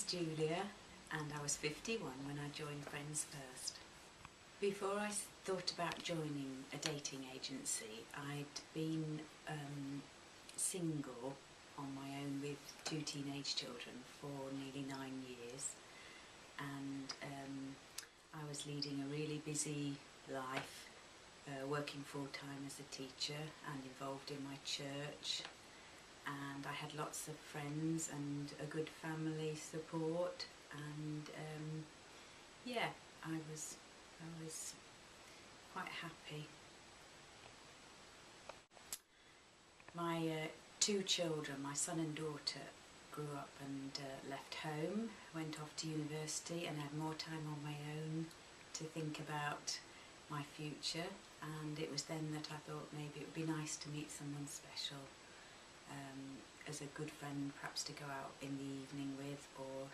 name's Julia and I was 51 when I joined Friends First. Before I thought about joining a dating agency, I'd been single on my own with 2 teenage children for nearly 9 years, and I was leading a really busy life, working full-time as a teacher and involved in my church, and I had lots of friends and a good family support, and yeah, I was quite happy. My 2 children, my son and daughter, grew up and left home, went off to university, and had more time on my own to think about my future, and it was then that I thought maybe it would be nice to meet someone special, as a good friend, perhaps to go out in the evening with, or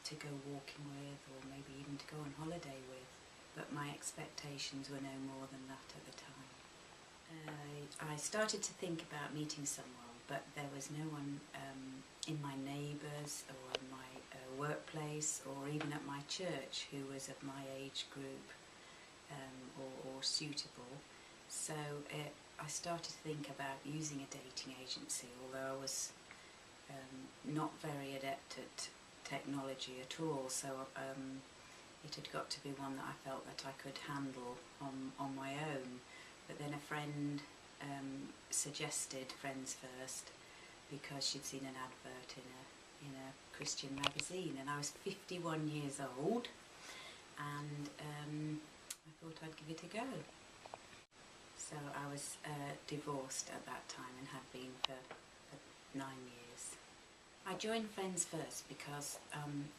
to go walking with, or maybe even to go on holiday with. But my expectations were no more than that at the time. I started to think about meeting someone, but there was no one in my neighbours or in my workplace or even at my church who was of my age group or suitable. So I started to think about using a dating agency, although I was not very adept at technology at all, so it had got to be one that I felt that I could handle on my own. But then a friend suggested Friends First because she'd seen an advert in a Christian magazine, and I was 51 years old, and I thought I'd give it a go. So I was divorced at that time and had been for 9 years. I joined Friends First because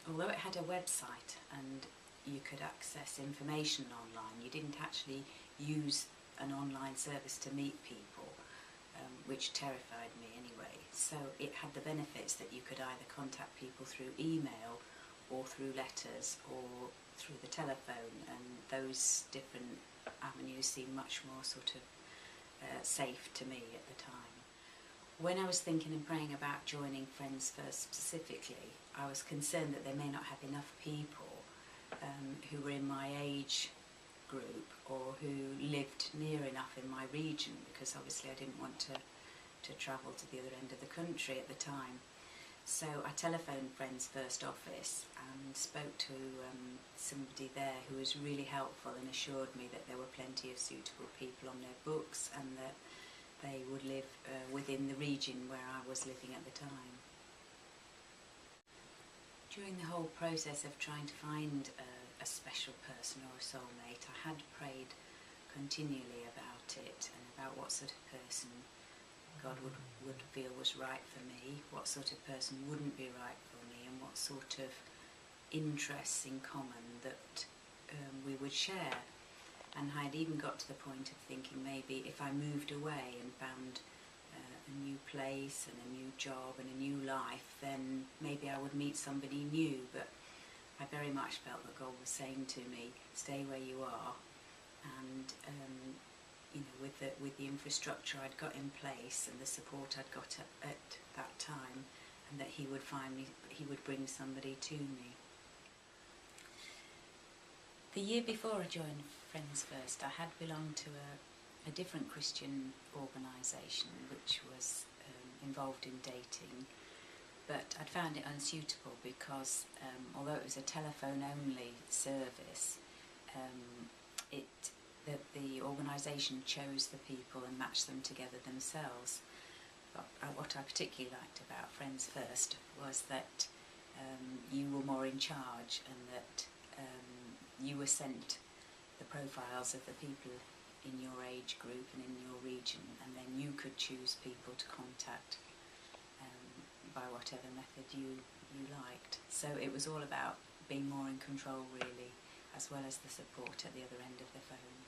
although it had a website and you could access information online, you didn't actually use an online service to meet people, which terrified me anyway. So it had the benefits that you could either contact people through email or through letters or through the telephone, and those different avenues seemed much more sort of safe to me at the time. When I was thinking and praying about joining Friends First specifically, I was concerned that they may not have enough people who were in my age group or who lived near enough in my region, because obviously I didn't want to travel to the other end of the country at the time. So I telephoned Friends First office and spoke to somebody there who was really helpful and assured me that there were plenty of suitable people on their books and that they would live within the region where I was living at the time. During the whole process of trying to find a special person or a soulmate, I had prayed continually about it and about what sort of person God would feel was right for me, what sort of person wouldn't be right for me, and what sort of interests in common that we would share. And I'd even got to the point of thinking maybe if I moved away and found a new place and a new job and a new life, then maybe I would meet somebody new. But I very much felt that God was saying to me, stay where you are, and you know, with the infrastructure I'd got in place and the support I'd got at that time, and that He would bring somebody to me. The year before I joined Friends First, I had belonged to a different Christian organisation which was involved in dating, but I'd found it unsuitable because although it was a telephone-only service, the organisation chose the people and matched them together themselves. But what I particularly liked about Friends First was that you were more in charge, and that you were sent the profiles of the people in your age group and in your region, and then you could choose people to contact by whatever method you liked. So it was all about being more in control, really, as well as the support at the other end of the phone.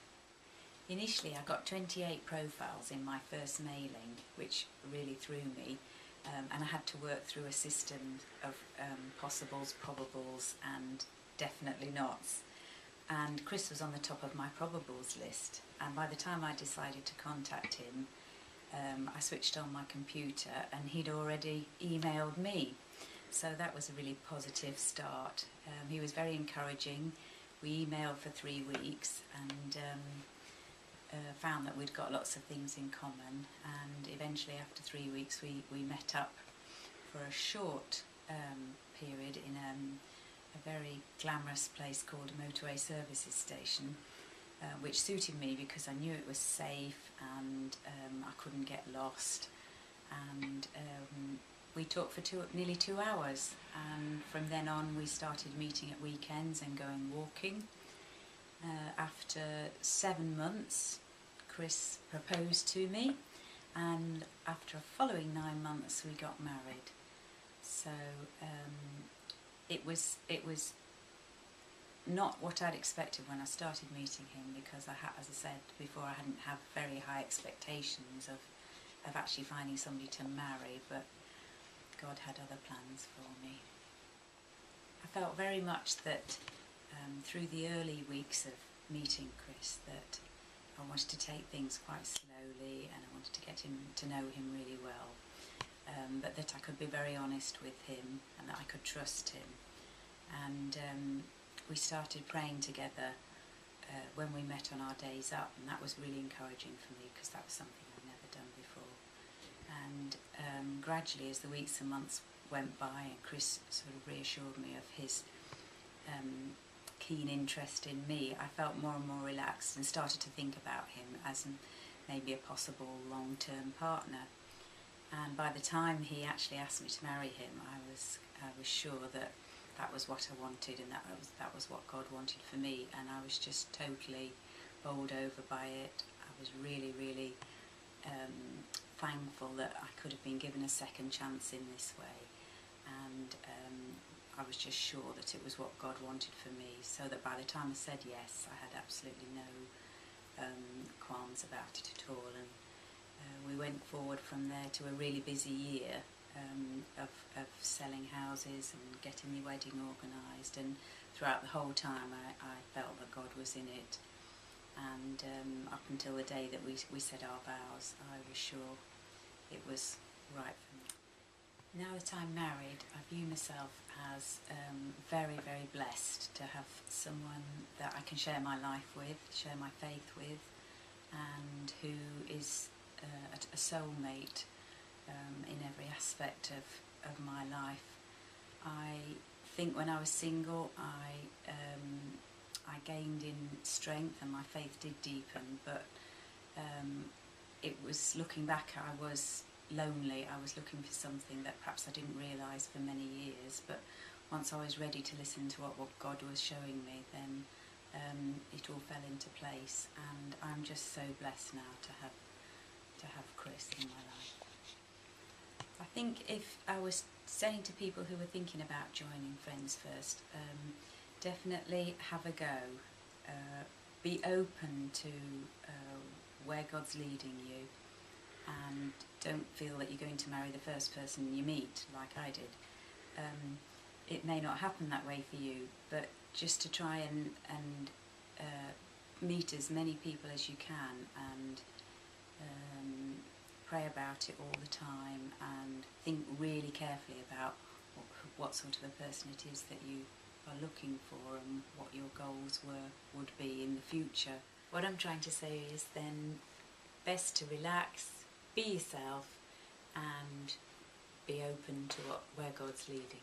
Initially I got 28 profiles in my first mailing, which really threw me, and I had to work through a system of possibles, probables and definitely nots. And Chris was on the top of my probables list, and by the time I decided to contact him, I switched on my computer and he'd already emailed me. So that was a really positive start. He was very encouraging. We emailed for 3 weeks and found that we'd got lots of things in common, and eventually after 3 weeks we met up for a short period in a very glamorous place called a motorway services station, which suited me because I knew it was safe and I couldn't get lost. And we talked for nearly 2 hours, and from then on we started meeting at weekends and going walking. After 7 months, Chris proposed to me, and after a following 9 months we got married. So it was not what I'd expected when I started meeting him, because as I said before, I hadn't had very high expectations of actually finding somebody to marry, but God had other plans for me. I felt very much that through the early weeks of meeting Chris that I wanted to take things quite slowly, and I wanted to get to know him really well, but that I could be very honest with him and that I could trust him. And we started praying together when we met on our days up, and that was really encouraging for me because that was something I'd never done before. And gradually, as the weeks and months went by and Chris sort of reassured me of his keen interest in me, I felt more and more relaxed and started to think about him as maybe a possible long-term partner. And by the time he actually asked me to marry him, I was sure that that was what I wanted, and that was what God wanted for me, and I was just totally bowled over by it. I was really, really thankful that I could have been given a second chance in this way, and I was just sure that it was what God wanted for me, so that by the time I said yes, I had absolutely no qualms about it at all. And we went forward from there to a really busy year of selling houses and getting the wedding organised, and throughout the whole time I felt that God was in it, and up until the day that we said our vows, I was sure it was right for me. Now that I'm married, I view myself as very, very blessed to have someone that I can share my life with, share my faith with, and who is a soulmate in every aspect of my life. I think when I was single, I gained in strength and my faith did deepen, but it was, looking back, I was lonely. I was looking for something that perhaps I didn't realise for many years, but once I was ready to listen to what God was showing me, then it all fell into place, and I'm just so blessed now to have Chris in my life. I think if I was saying to people who were thinking about joining Friends First, definitely have a go. Be open to where God's leading you, and don't feel that you're going to marry the first person you meet, like I did. It may not happen that way for you, but just to try and meet as many people as you can, and pray about it all the time, and think really carefully about what sort of a person it is that you are looking for and what your goals would be in the future. What I'm trying to say is then best to relax, be yourself, and be open to where God's leading you.